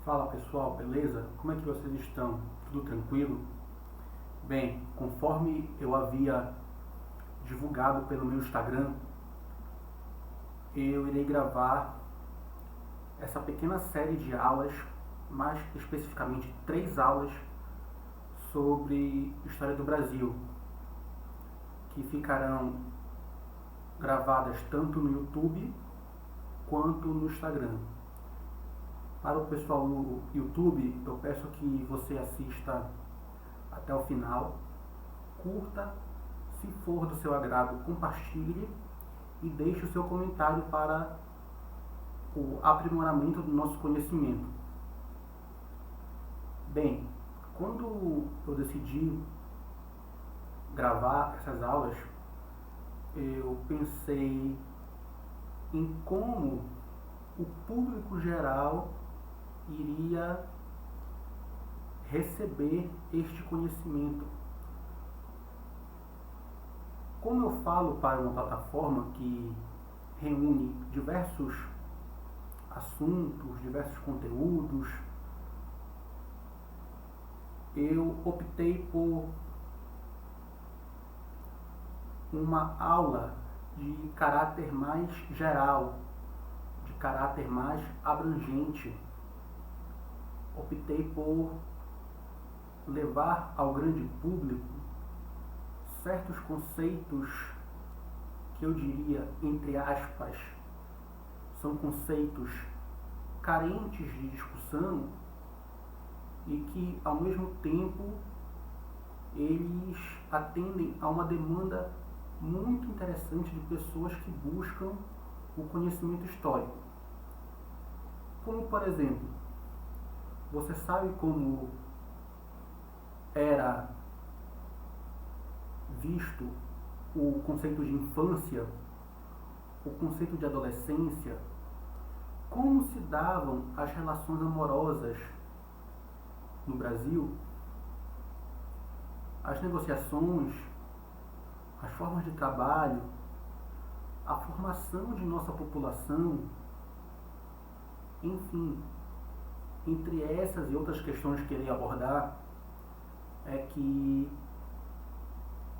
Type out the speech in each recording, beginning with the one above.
Fala pessoal, beleza? Como é que vocês estão? Tudo tranquilo? Bem, conforme eu havia divulgado pelo meu Instagram, eu irei gravar essa pequena série de aulas, mais especificamente 3 aulas sobre História do Brasil, que ficarão gravadas tanto no YouTube quanto no Instagram. Para o pessoal do YouTube, eu peço que você assista até o final, curta, se for do seu agrado, compartilhe e deixe o seu comentário para o aprimoramento do nosso conhecimento. Bem, quando eu decidi gravar essas aulas, eu pensei em como o público geral iria receber este conhecimento. Como eu falo para uma plataforma que reúne diversos assuntos, diversos conteúdos, eu optei por uma aula de caráter mais geral, de caráter mais abrangente. Optei por levar ao grande público certos conceitos que eu diria, entre aspas, são conceitos carentes de discussão e que, ao mesmo tempo, eles atendem a uma demanda muito interessante de pessoas que buscam o conhecimento histórico. Como, por exemplo, você sabe como era visto o conceito de infância, o conceito de adolescência, como se davam as relações amorosas no Brasil, as negociações, as formas de trabalho, a formação de nossa população, enfim, entre essas e outras questões que irei abordar, é que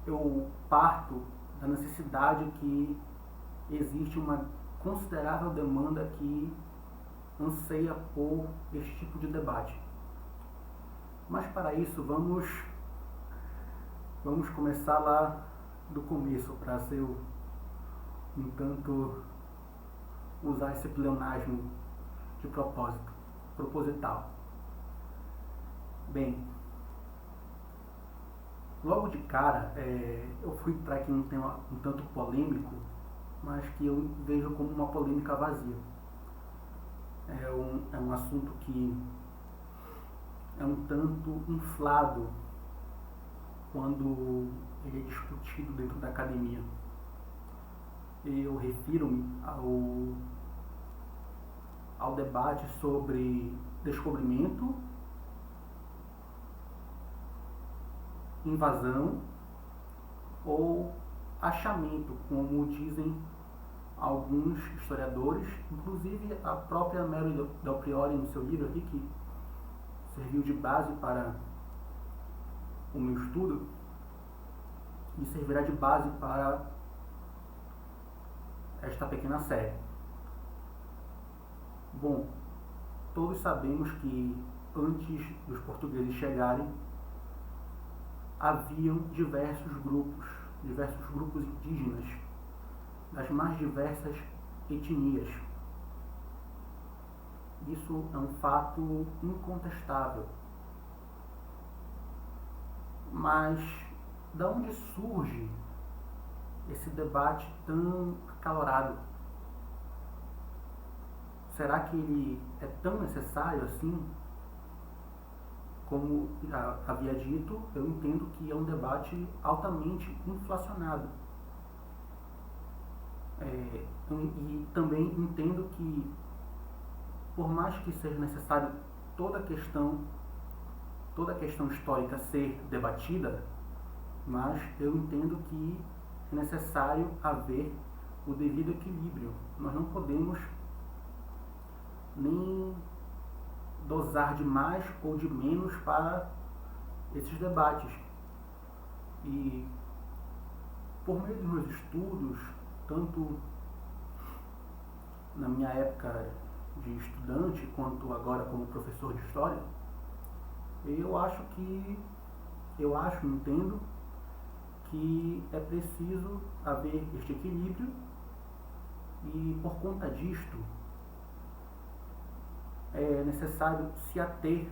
eu parto da necessidade que existe uma considerável demanda que anseia por este tipo de debate. Mas para isso vamos começar lá do começo, para ser um tanto usar esse pleonasmo de propósito, proposital. Bem, logo de cara, eu fui para aqui um tema um tanto polêmico, mas que eu vejo como uma polêmica vazia. É um assunto que é um tanto inflado quando ele é discutido dentro da academia. Eu refiro-me ao debate sobre descobrimento, invasão ou achamento, como dizem alguns historiadores, inclusive a própria Mary Del Priore no seu livro aqui, que serviu de base para o meu estudo e servirá de base para esta pequena série. Bom, todos sabemos que antes dos portugueses chegarem, haviam diversos grupos indígenas, das mais diversas etnias. Isso é um fato incontestável. Mas da onde surge esse debate tão acalorado? Será que ele é tão necessário assim? Como já havia dito, eu entendo que é um debate altamente inflacionado. E também entendo que, por mais que seja necessário toda a questão histórica ser debatida, mas eu entendo que é necessário haver o devido equilíbrio. Nós não podemos nem dosar de mais ou de menos para esses debates. E por meio dos meus estudos, tanto na minha época de estudante quanto agora como professor de história, entendo que é preciso haver este equilíbrio e por conta disto é necessário se ater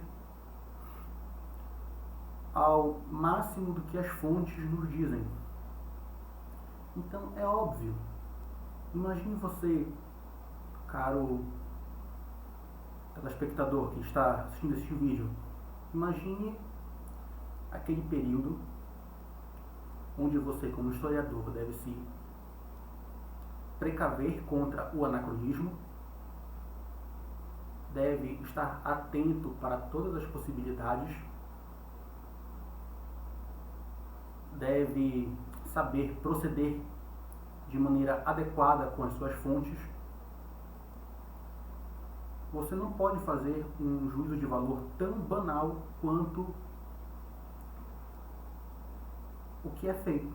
ao máximo do que as fontes nos dizem. Então é óbvio, imagine você, caro telespectador que está assistindo este vídeo, imagine aquele período onde você, como historiador, deve se precaver contra o anacronismo, deve estar atento para todas as possibilidades, deve saber proceder de maneira adequada com as suas fontes. Você não pode fazer um juízo de valor tão banal quanto o que é feito.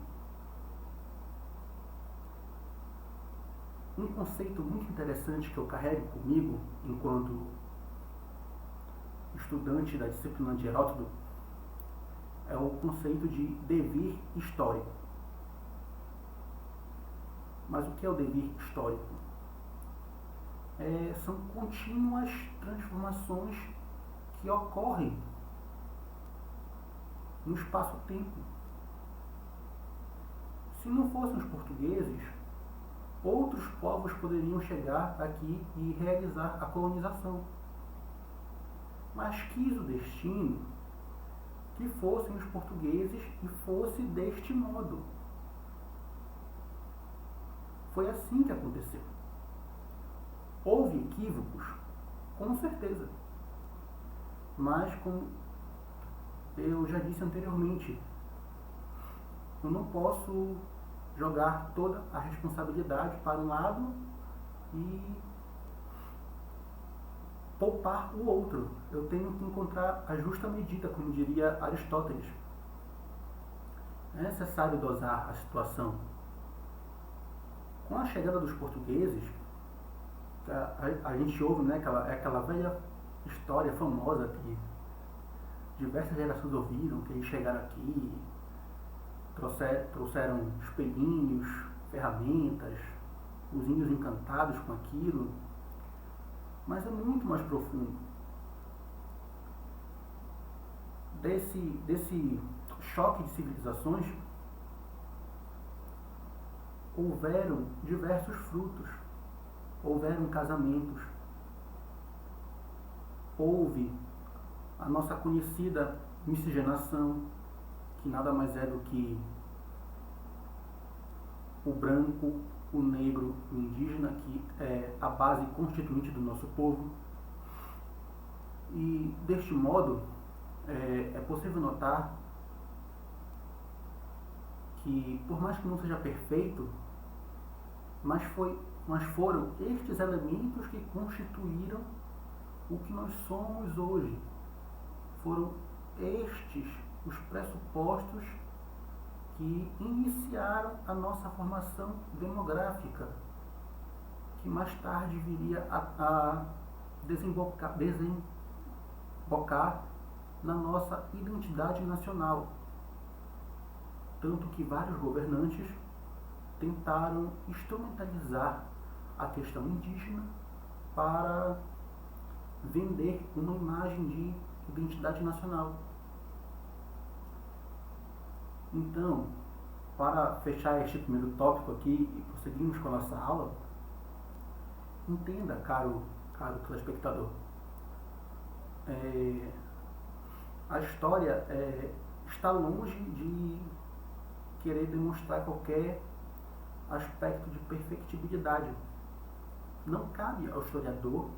Um conceito muito interessante que eu carrego comigo enquanto estudante da disciplina de Heródoto é o conceito de devir histórico. Mas o que é o devir histórico? São contínuas transformações que ocorrem no espaço-tempo. Se não fossem os portugueses, outros povos poderiam chegar aqui e realizar a colonização. Mas quis o destino que fossem os portugueses e fosse deste modo. Foi assim que aconteceu. Houve equívocos, com certeza. Mas, como eu já disse anteriormente, eu não posso jogar toda a responsabilidade para um lado e poupar o outro. Eu tenho que encontrar a justa medida, como diria Aristóteles. É necessário dosar a situação. Com a chegada dos portugueses, a gente ouve, né, aquela velha história famosa que diversas gerações ouviram, que eles chegaram aqui, trouxeram espelhinhos, ferramentas, os índios encantados com aquilo, mas é muito mais profundo. Desse choque de civilizações, houveram diversos frutos, houveram casamentos, houve a nossa conhecida miscigenação, que nada mais é do que o branco, o negro, o indígena, que é a base constituinte do nosso povo. E deste modo é possível notar que, por mais que não seja perfeito, mas foram estes elementos que constituíram o que nós somos hoje. Foram estes os pressupostos que iniciaram a nossa formação demográfica, que mais tarde viria a desembocar na nossa identidade nacional. Tanto que vários governantes tentaram instrumentalizar a questão indígena para vender uma imagem de identidade nacional. Então, para fechar este primeiro tópico aqui e prosseguirmos com a nossa aula, entenda, caro telespectador, a história está longe de querer demonstrar qualquer aspecto de perfectibilidade. Não cabe ao historiador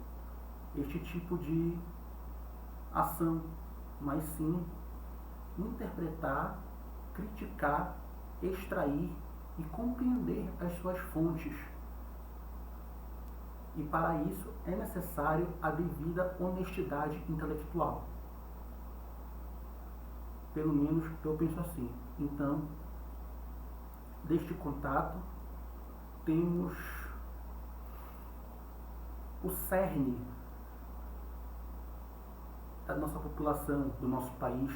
este tipo de ação, mas sim interpretar, criticar, extrair e compreender as suas fontes. E para isso é necessário a devida honestidade intelectual. Pelo menos eu penso assim. Então, deste contato, temos o cerne da nossa população, do nosso país,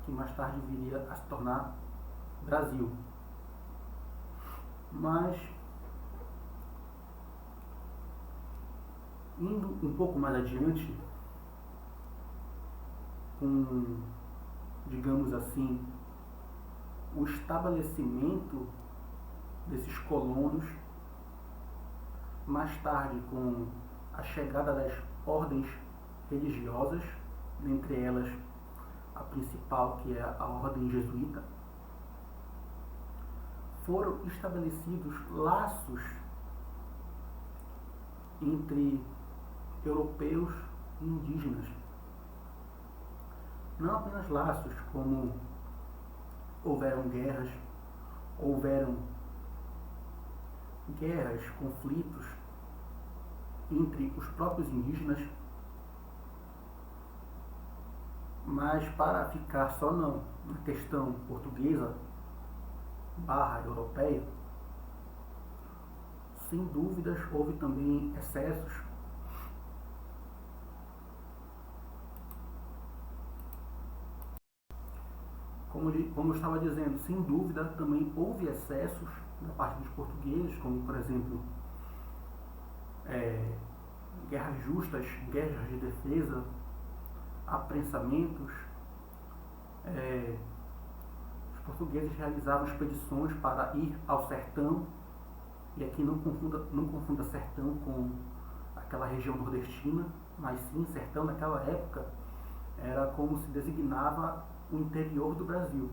que mais tarde viria a se tornar Brasil. Mas, indo um pouco mais adiante, com, digamos assim, o estabelecimento desses colonos, mais tarde com a chegada das ordens religiosas, dentre elas a principal, que é a ordem jesuíta, foram estabelecidos laços entre europeus e indígenas. Não apenas laços, como houveram guerras, conflitos entre os próprios indígenas, mas para ficar só na questão portuguesa / europeia, sem dúvidas houve também excessos. Como eu estava dizendo, sem dúvida também houve excessos da parte dos portugueses, como por exemplo guerras justas, guerras de defesa, aprensamentos. Os portugueses realizavam expedições para ir ao sertão, e aqui não confunda sertão com aquela região nordestina, mas sim sertão naquela época era como se designava o interior do Brasil,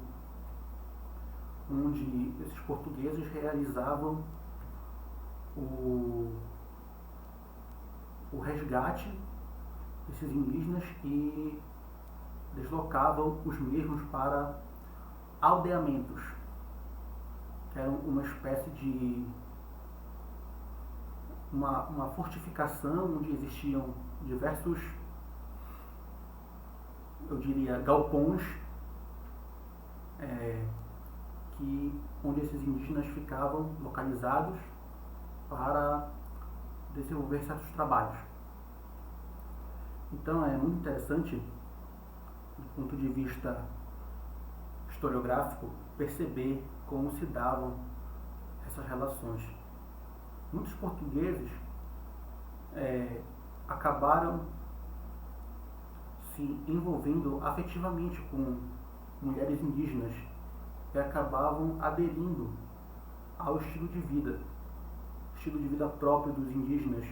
onde esses portugueses realizavam o resgate desses indígenas e deslocavam os mesmos para aldeamentos, que eram uma espécie de uma fortificação onde existiam diversos, eu diria, galpões, onde esses indígenas ficavam localizados para desenvolver certos trabalhos. Então é muito interessante, do ponto de vista historiográfico, perceber como se davam essas relações. Muitos portugueses acabaram se envolvendo afetivamente com mulheres indígenas e acabavam aderindo ao estilo de vida próprio dos indígenas,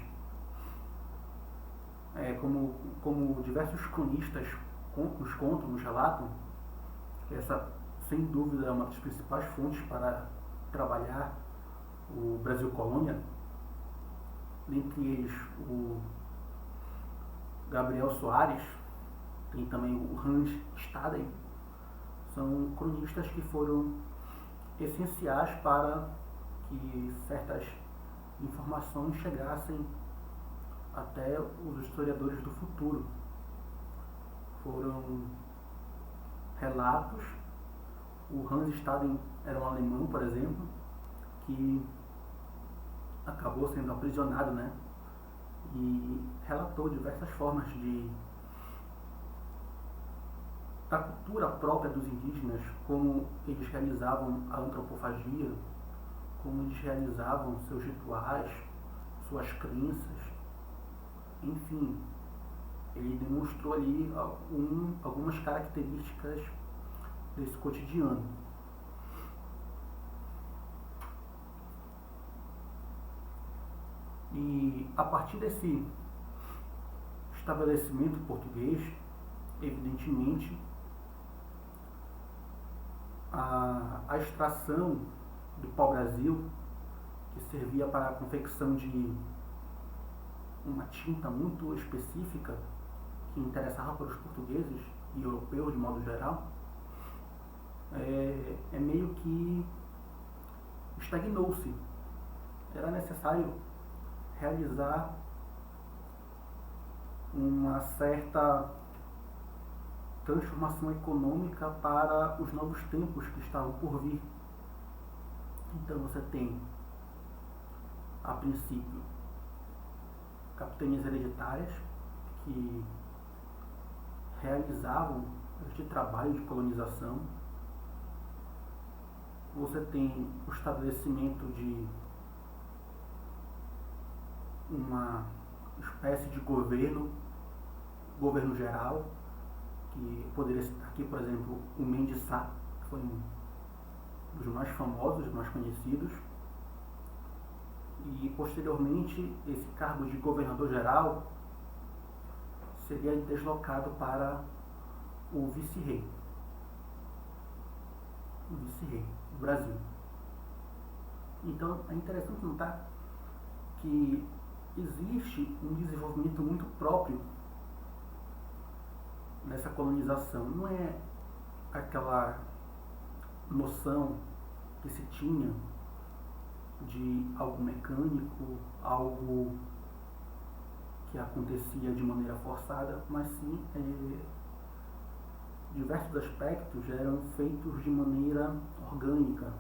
como diversos cronistas nos contam, nos relatam. Essa, sem dúvida, é uma das principais fontes para trabalhar o Brasil Colônia, dentre eles o Gabriel Soares, tem também o Hans Staden. São cronistas que foram essenciais para que certas informações chegassem até os historiadores do futuro. Foram relatos. O Hans Staden era um alemão, por exemplo, que acabou sendo aprisionado, né? E relatou diversas formas da cultura própria dos indígenas, como eles realizavam a antropofagia, como eles realizavam seus rituais, suas crenças, enfim, ele demonstrou ali algumas características desse cotidiano. E a partir desse estabelecimento português, evidentemente, a extração do pau-brasil, que servia para a confecção de uma tinta muito específica que interessava para os portugueses e europeus de modo geral, meio que estagnou-se. Era necessário realizar uma certa transformação econômica para os novos tempos que estavam por vir. Então você tem, a princípio, capitanias hereditárias que realizavam este trabalho de colonização. Você tem o estabelecimento de uma espécie de governo geral, que poderia citar aqui, por exemplo, o Mendes Sá, que foi um dos mais famosos, mais conhecidos, e posteriormente esse cargo de governador geral seria deslocado para o vice-rei do Brasil. Então é interessante notar que existe um desenvolvimento muito próprio nessa colonização. Não é aquela noção que se tinha de algo mecânico, algo que acontecia de maneira forçada, mas sim diversos aspectos eram feitos de maneira orgânica.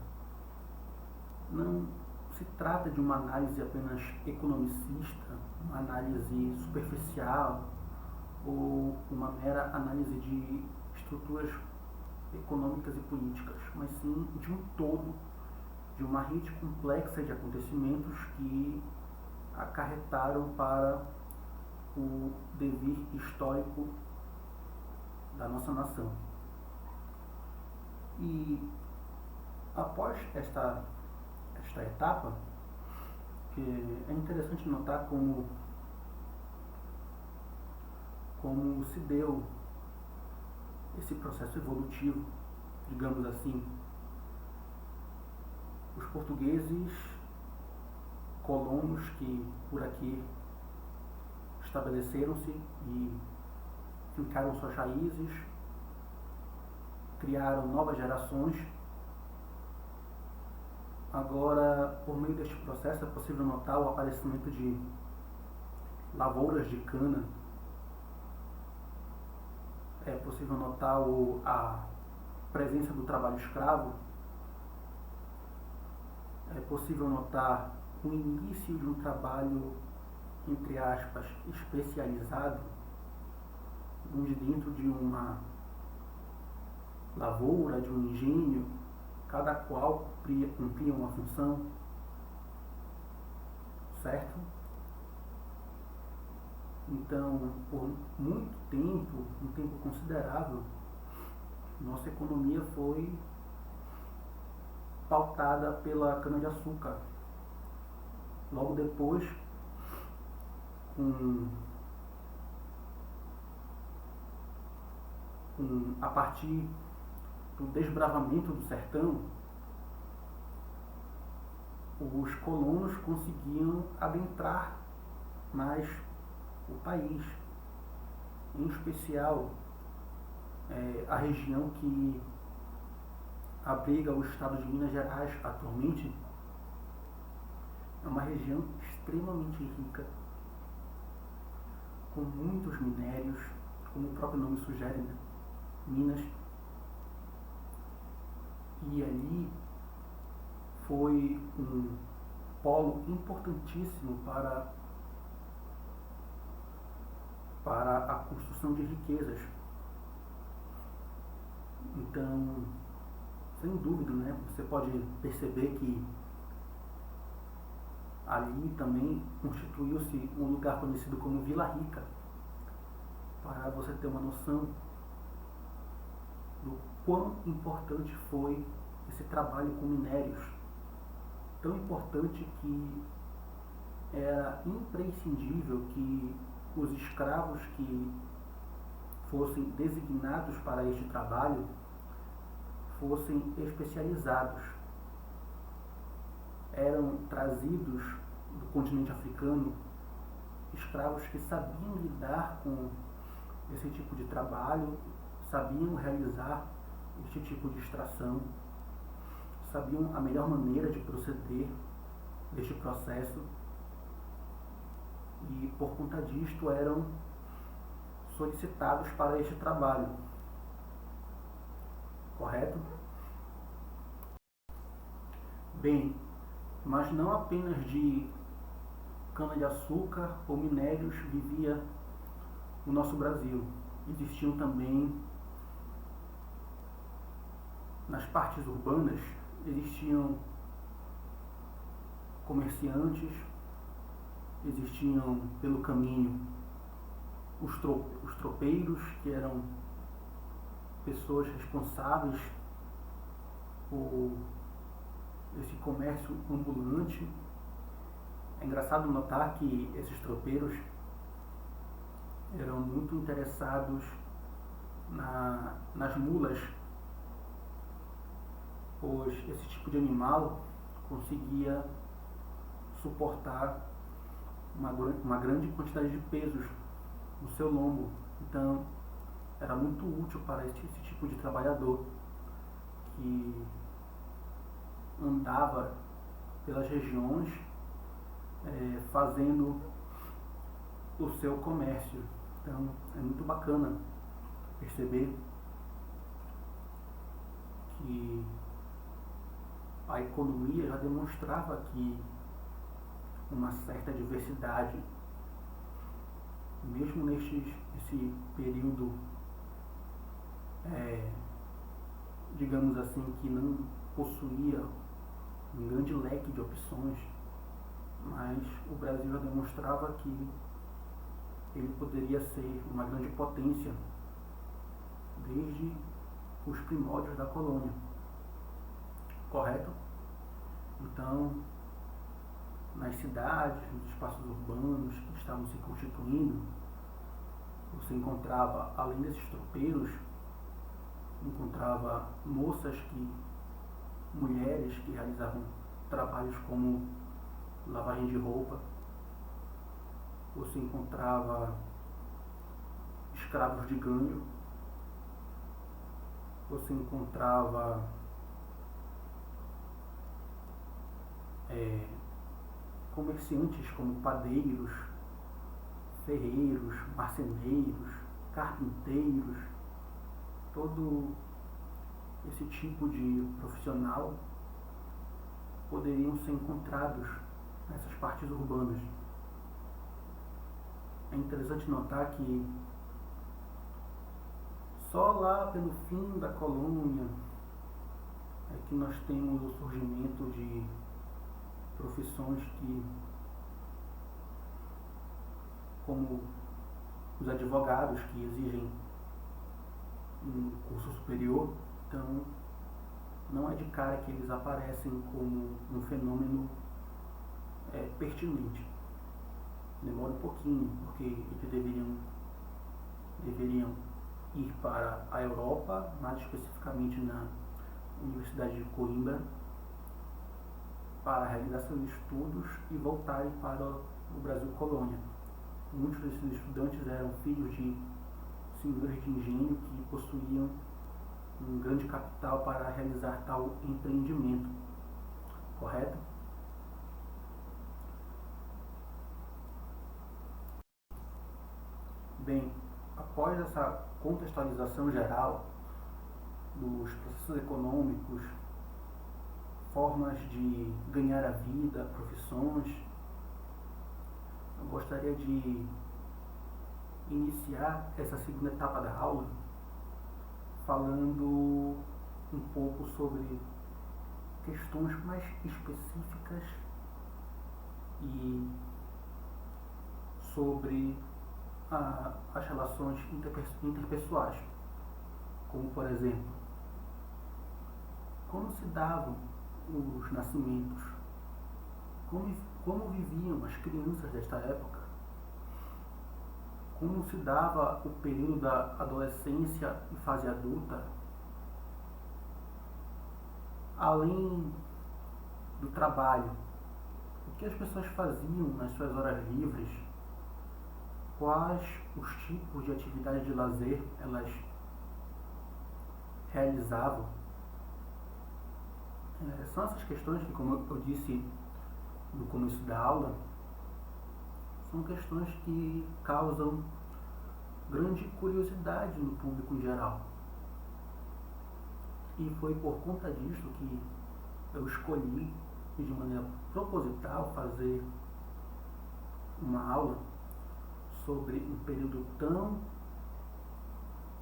Não se trata de uma análise apenas economicista, uma análise superficial ou uma mera análise de estruturas econômicas e políticas, mas sim de um todo, de uma rede complexa de acontecimentos que acarretaram para o devir histórico da nossa nação. E após esta etapa, que é interessante notar como se deu esse processo evolutivo, digamos assim. Os portugueses, colonos que por aqui estabeleceram-se e fincaram suas raízes, criaram novas gerações. Agora, por meio deste processo, é possível notar o aparecimento de lavouras de cana, é possível notar a presença do trabalho escravo, é possível notar o início de um trabalho, entre aspas, especializado, onde dentro de uma lavoura, de um engenho, cada qual cumpria uma função, certo? Então, por muito tempo, um tempo considerável, nossa economia foi pautada pela cana-de-açúcar. Logo depois, a partir do desbravamento do sertão, os colonos conseguiam adentrar mais o país, em especial a região que abriga o estado de Minas Gerais atualmente. É uma região extremamente rica, com muitos minérios, como o próprio nome sugere, né? Minas. E ali foi um polo importantíssimo para a construção de riquezas. Então, sem dúvida, né, você pode perceber que ali também constituiu-se um lugar conhecido como Vila Rica, para você ter uma noção do quão importante foi esse trabalho com minérios. Tão importante que era imprescindível que os escravos que fossem designados para este trabalho fossem especializados. Eram trazidos do continente africano escravos que sabiam lidar com esse tipo de trabalho, sabiam realizar este tipo de extração, sabiam a melhor maneira de proceder deste processo, e por conta disto eram solicitados para este trabalho, correto? Bem, mas não apenas de cana-de-açúcar ou minérios vivia o nosso Brasil. Existiam também, nas partes urbanas, existiam comerciantes, existiam pelo caminho os tropeiros, que eram pessoas responsáveis por esse comércio ambulante. É engraçado notar que esses tropeiros eram muito interessados nas mulas, pois esse tipo de animal conseguia suportar uma grande quantidade de pesos no seu lombo. Então era muito útil para esse tipo de trabalhador que andava pelas regiões fazendo o seu comércio. Então é muito bacana perceber que a economia já demonstrava que uma certa diversidade, mesmo nesse período, digamos assim, que não possuía um grande leque de opções, mas o Brasil já demonstrava que ele poderia ser uma grande potência desde os primórdios da colônia, correto? Então, nas cidades, nos espaços urbanos que estavam se constituindo, você encontrava, além desses tropeiros, encontrava mulheres que realizavam trabalhos como lavagem de roupa. Você encontrava escravos de ganho. Você encontrava comerciantes como padeiros, ferreiros, marceneiros, carpinteiros. Todo esse tipo de profissional poderiam ser encontrados nessas partes urbanas. É interessante notar que só lá pelo fim da colônia é que nós temos o surgimento de profissões como os advogados, que exigem um curso superior. Então não é de cara que eles aparecem como um fenômeno pertinente. Demora um pouquinho, porque eles deveriam ir para a Europa, mais especificamente na Universidade de Coimbra, para realizar seus estudos e voltarem para o Brasil colônia. Muitos desses estudantes eram filhos de senhores de engenho que possuíam um grande capital para realizar tal empreendimento, correto? Bem, após essa contextualização geral dos processos econômicos, formas de ganhar a vida, profissões, eu gostaria de iniciar essa segunda etapa da aula falando um pouco sobre questões mais específicas e sobre as relações interpessoais, como por exemplo, como se davam os nascimentos, como viviam as crianças desta época, como se dava o período da adolescência e fase adulta, além do trabalho, o que as pessoas faziam nas suas horas livres, quais os tipos de atividades de lazer elas realizavam. São essas questões que, como eu disse no começo da aula, são questões que causam grande curiosidade no público em geral. E foi por conta disso que eu escolhi, de maneira proposital, fazer uma aula sobre um período tão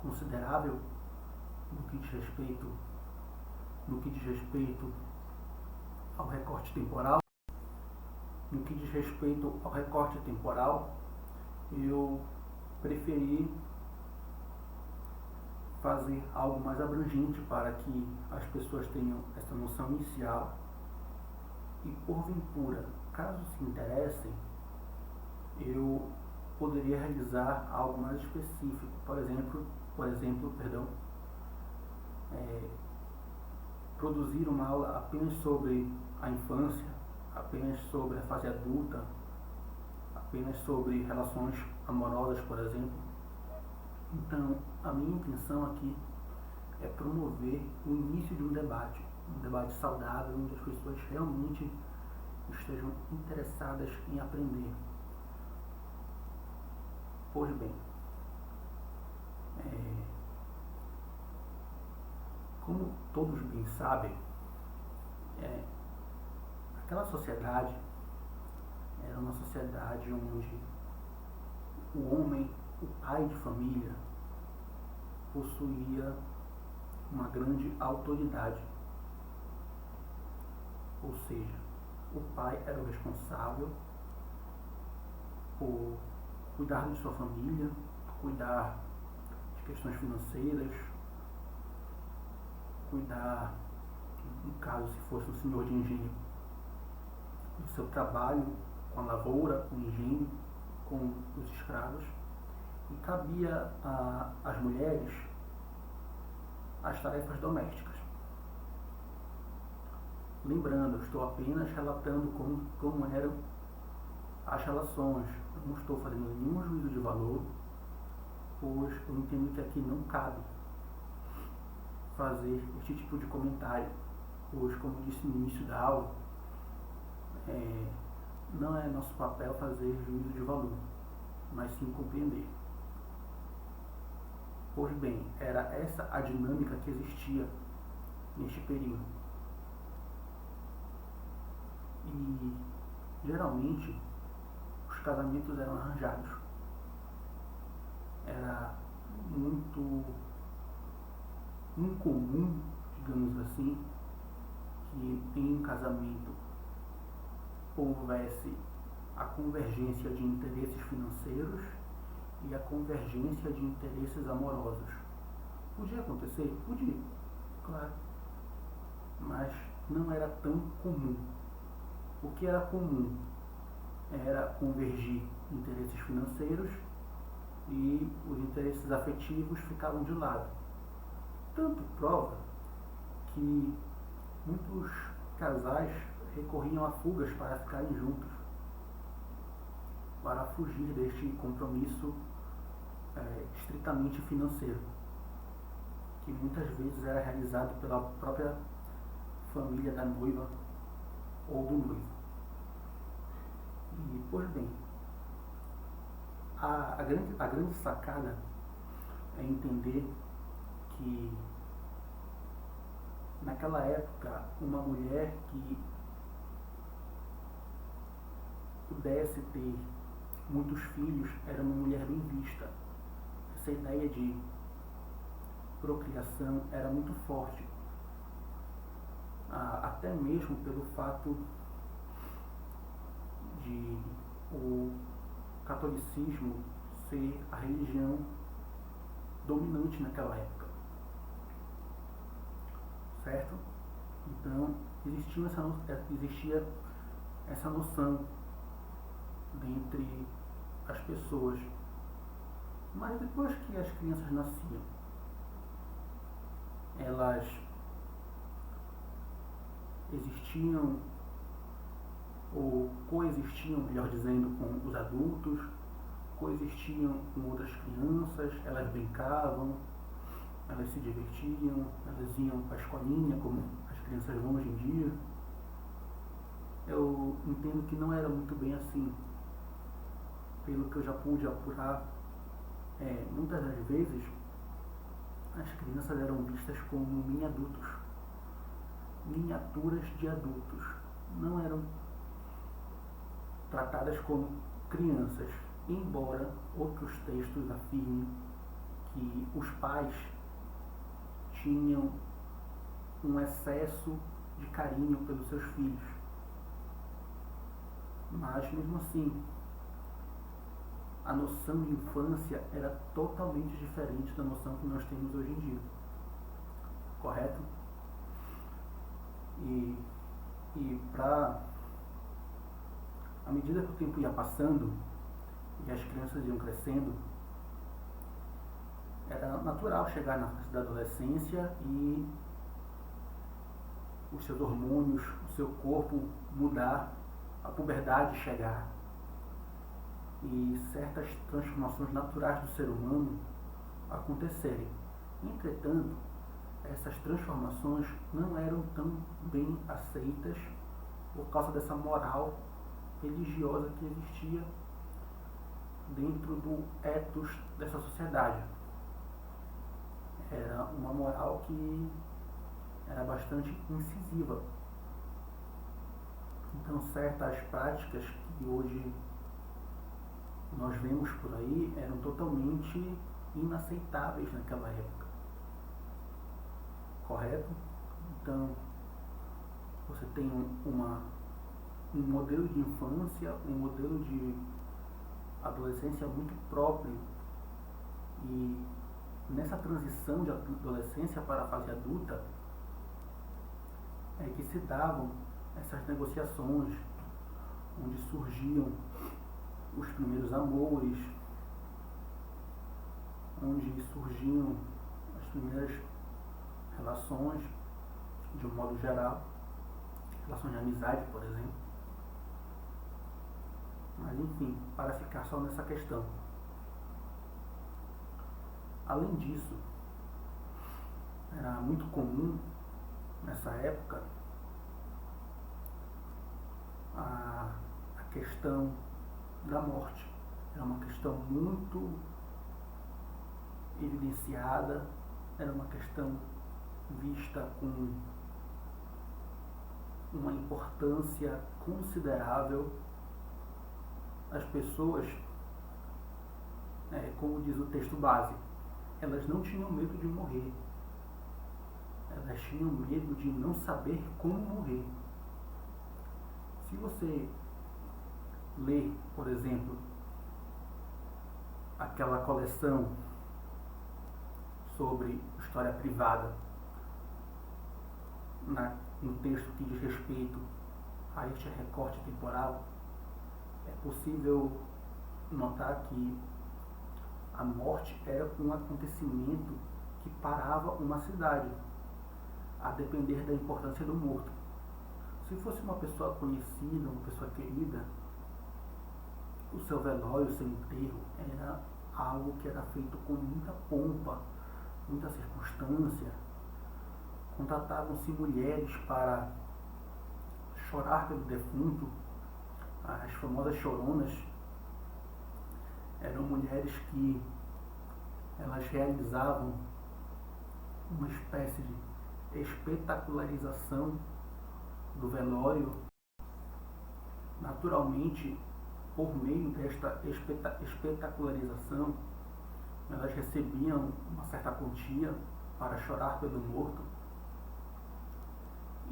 considerável no que diz respeito ao recorte temporal. No que diz respeito ao recorte temporal, eu preferi fazer algo mais abrangente para que as pessoas tenham essa noção inicial e, porventura, caso se interessem, eu poderia realizar algo mais específico. Por exemplo, produzir uma aula apenas sobre a infância, apenas sobre a fase adulta, apenas sobre relações amorosas, por exemplo. Então, a minha intenção aqui é promover o início de um debate saudável, onde as pessoas realmente estejam interessadas em aprender. Pois bem, como todos bem sabem, aquela sociedade era uma sociedade onde o homem, o pai de família, possuía uma grande autoridade. Ou seja, o pai era o responsável por cuidar de sua família, cuidar de questões financeiras, cuidar, no caso, se fosse um senhor de engenho, do seu trabalho com a lavoura, com o engenho, com os escravos, e cabia às mulheres as tarefas domésticas. Lembrando, eu estou apenas relatando como eram as relações. Eu não estou fazendo nenhum juízo de valor, pois eu entendo que aqui não cabe fazer este tipo de comentário, pois, como disse no início da aula, não é nosso papel fazer juízo de valor, mas sim compreender. Pois bem, era essa a dinâmica que existia neste período. E, geralmente, os casamentos eram arranjados. Era muito incomum, digamos assim, que em um casamento houvesse a convergência de interesses financeiros e a convergência de interesses amorosos. Podia acontecer? Podia, claro. Mas não era tão comum. O que era comum era convergir interesses financeiros e os interesses afetivos ficavam de lado. Tanto prova que muitos casais recorriam a fugas para ficarem juntos, para fugir deste compromisso estritamente financeiro, que muitas vezes era realizado pela própria família da noiva ou do noivo. E, pois bem, a grande sacada é entender que naquela época uma mulher que pudesse ter muitos filhos era uma mulher bem vista. Essa ideia de procriação era muito forte, até mesmo pelo fato de o catolicismo ser a religião dominante naquela época, certo? Então existia essa noção dentre as pessoas. Mas depois que as crianças nasciam, elas existiam ou coexistiam, melhor dizendo, com os adultos, coexistiam com outras crianças, elas brincavam, elas se divertiam, elas iam para a escolinha, como as crianças vão hoje em dia. Eu entendo que não era muito bem assim. Pelo que eu já pude apurar, muitas das vezes as crianças eram vistas como mini-adultos, miniaturas de adultos, não eram tratadas como crianças, embora outros textos afirmem que os pais tinham um excesso de carinho pelos seus filhos. Mas mesmo assim, a noção de infância era totalmente diferente da noção que nós temos hoje em dia. Correto? À medida que o tempo ia passando e as crianças iam crescendo, era natural chegar na fase da adolescência e os seus hormônios, o seu corpo mudar, a puberdade chegar e certas transformações naturais do ser humano acontecerem. Entretanto, essas transformações não eram tão bem aceitas por causa dessa moral religiosa que existia dentro do ethos dessa sociedade. Era uma moral que era bastante incisiva. Então, certas práticas que hoje nós vemos por aí eram totalmente inaceitáveis naquela época. Correto? Então, você tem um modelo de infância, um modelo de adolescência muito próprio, e nessa transição de adolescência para a fase adulta é que se davam essas negociações, onde surgiam os primeiros amores, onde surgiam as primeiras relações, de um modo geral, relações de amizade, por exemplo. Mas enfim, para ficar só nessa questão. Além disso, era muito comum nessa época a questão da morte. Era uma questão muito evidenciada, era uma questão vista com uma importância considerável. As pessoas, como diz o texto base, elas não tinham medo de morrer, elas tinham medo de não saber como morrer. Se você lê, por exemplo, aquela coleção sobre história privada, no texto que diz respeito a este recorte temporal, é possível notar que a morte era um acontecimento que parava uma cidade, a depender da importância do morto. Se fosse uma pessoa conhecida, uma pessoa querida, o seu velório, o seu enterro era algo que era feito com muita pompa, muita circunstância. Contratavam-se mulheres para chorar pelo defunto. As famosas choronas eram mulheres que elas realizavam uma espécie de espetacularização do velório. Naturalmente, por meio desta espetacularização, elas recebiam uma certa quantia para chorar pelo morto,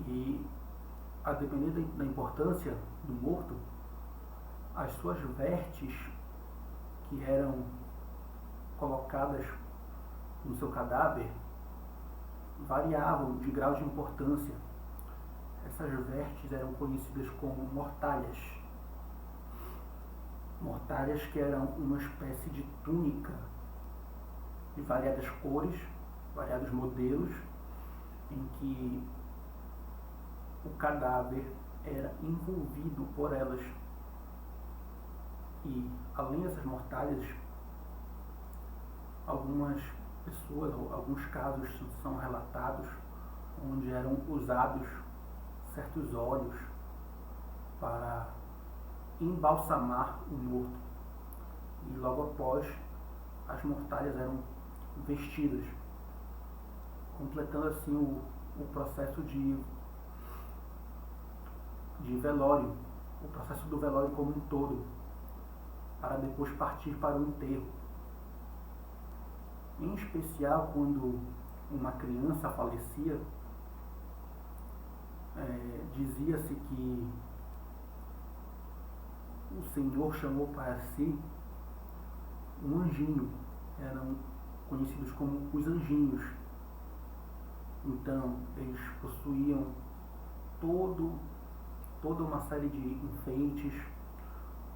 e a depender da importância do morto, as suas vestes que eram colocadas no seu cadáver variavam de grau de importância. Essas vestes eram conhecidas como mortalhas. Mortalhas que eram uma espécie de túnica de variadas cores, variados modelos, em que o cadáver era envolvido por elas. E, além dessas mortalhas, algumas pessoas, ou alguns casos são relatados, onde eram usados certos óleos para embalsamar o morto. E logo após as mortalhas eram vestidas, completando assim o processo de velório, o processo do velório como um todo, para depois partir para o enterro. Em especial quando uma criança falecia, dizia-se que o Senhor chamou para si um anjinho, eram conhecidos como os anjinhos. Então, eles possuíam toda uma série de enfeites,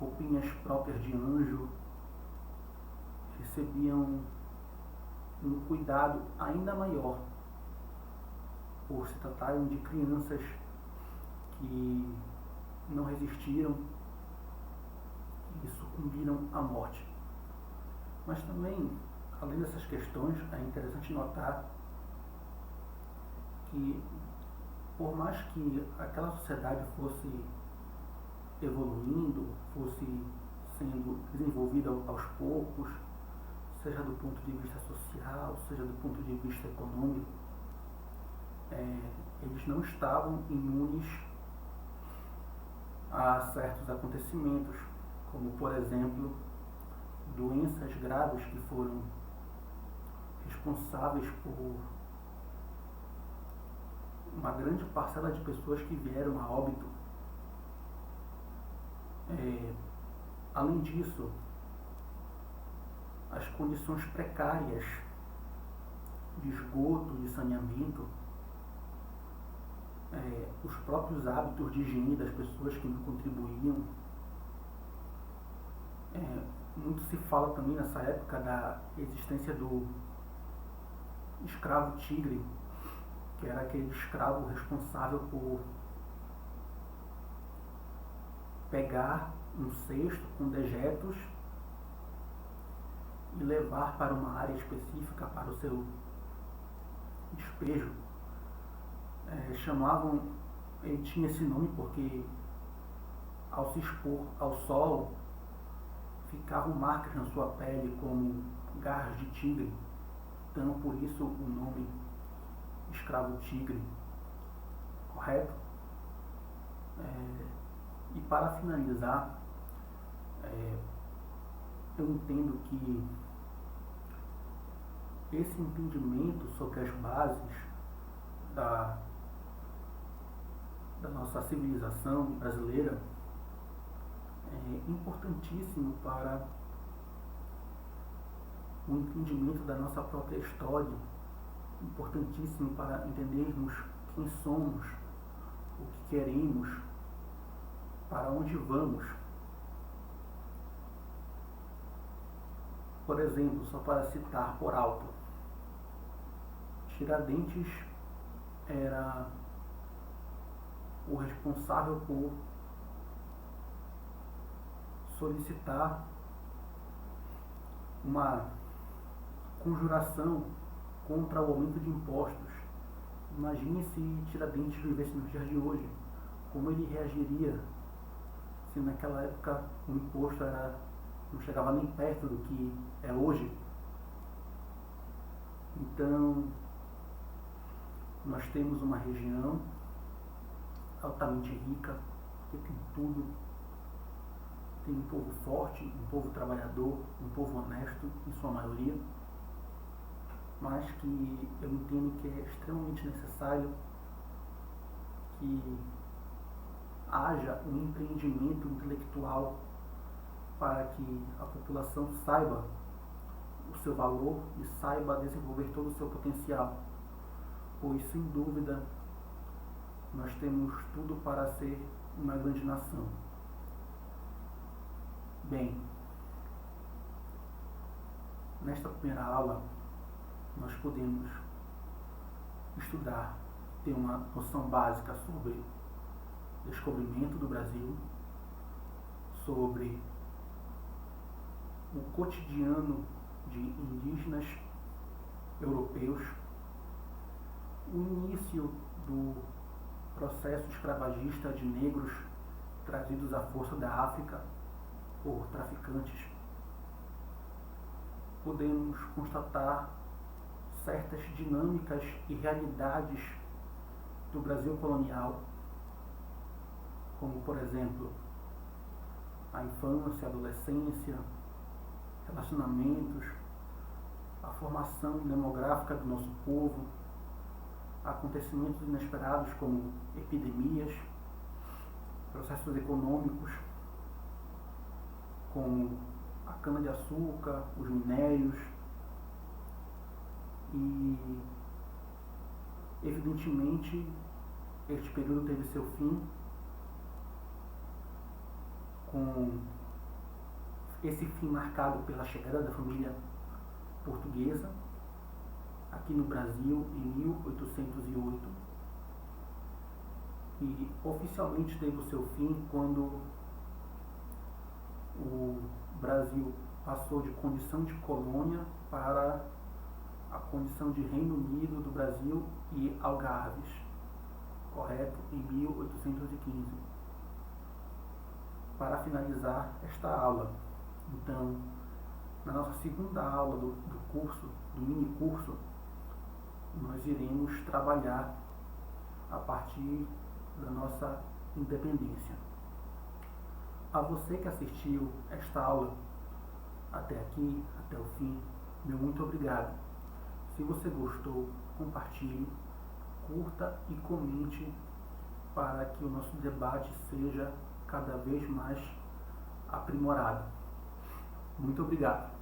roupinhas próprias de anjo, recebiam um cuidado ainda maior por se tratarem de crianças que não resistiram e sucumbiram à morte. Mas também, além dessas questões, é interessante notar que, por mais que aquela sociedade fosse evoluindo, fosse sendo desenvolvida aos poucos, seja do ponto de vista social, seja do ponto de vista econômico, eles não estavam imunes a certos acontecimentos, como, por exemplo, doenças graves que foram responsáveis por uma grande parcela de pessoas que vieram a óbito. Além disso, as condições precárias de esgoto, de saneamento, os próprios hábitos de higiene das pessoas que não contribuíam. Muito se fala também nessa época da existência do escravo tigre, que era aquele escravo responsável por pegar um cesto com dejetos e levar para uma área específica para o seu despejo. Ele tinha esse nome porque, ao se expor ao sol, ficavam marcas na sua pele como garras de tigre. Então, por isso o nome escravo tigre, correto? E para finalizar, eu entendo que esse entendimento sobre as bases da nossa civilização brasileira é importantíssimo para o entendimento da nossa própria história, importantíssimo para entendermos quem somos, o que queremos, para onde vamos. Por exemplo, só para citar por alto, Tiradentes era o responsável por solicitar uma conjuração contra o aumento de impostos. Imagine se Tiradentes vivesse nos dias de hoje, como ele reagiria se naquela época o imposto não chegava nem perto do que é hoje. Então, nós temos uma região altamente rica, que tem tudo, tem um povo forte, um povo trabalhador, um povo honesto, em sua maioria, mas que eu entendo que é extremamente necessário que haja um empreendimento intelectual para que a população saiba o seu valor e saiba desenvolver todo o seu potencial, pois, sem dúvida, nós temos tudo para ser uma grande nação. Bem, nesta primeira aula, nós podemos estudar, ter uma noção básica sobre o descobrimento do Brasil, sobre o cotidiano de indígenas europeus, o início do processo escravagista de negros trazidos à força da África por traficantes, podemos constatar certas dinâmicas e realidades do Brasil colonial, como, por exemplo, a infância, a adolescência, relacionamentos, a formação demográfica do nosso povo, acontecimentos inesperados como epidemias, processos econômicos, como a cana-de-açúcar, os minérios e, evidentemente, este período teve seu fim com esse fim marcado pela chegada da família portuguesa aqui no Brasil em 1808 e oficialmente teve o seu fim quando o Brasil passou de condição de colônia para a condição de Reino Unido do Brasil e Algarves, correto? Em 1815. Para finalizar esta aula, então, na nossa segunda aula do curso, do mini curso, nós iremos trabalhar a partir da nossa independência. A você que assistiu esta aula até aqui, até o fim, meu muito obrigado. Se você gostou, compartilhe, curta e comente para que o nosso debate seja cada vez mais aprimorado. Muito obrigado.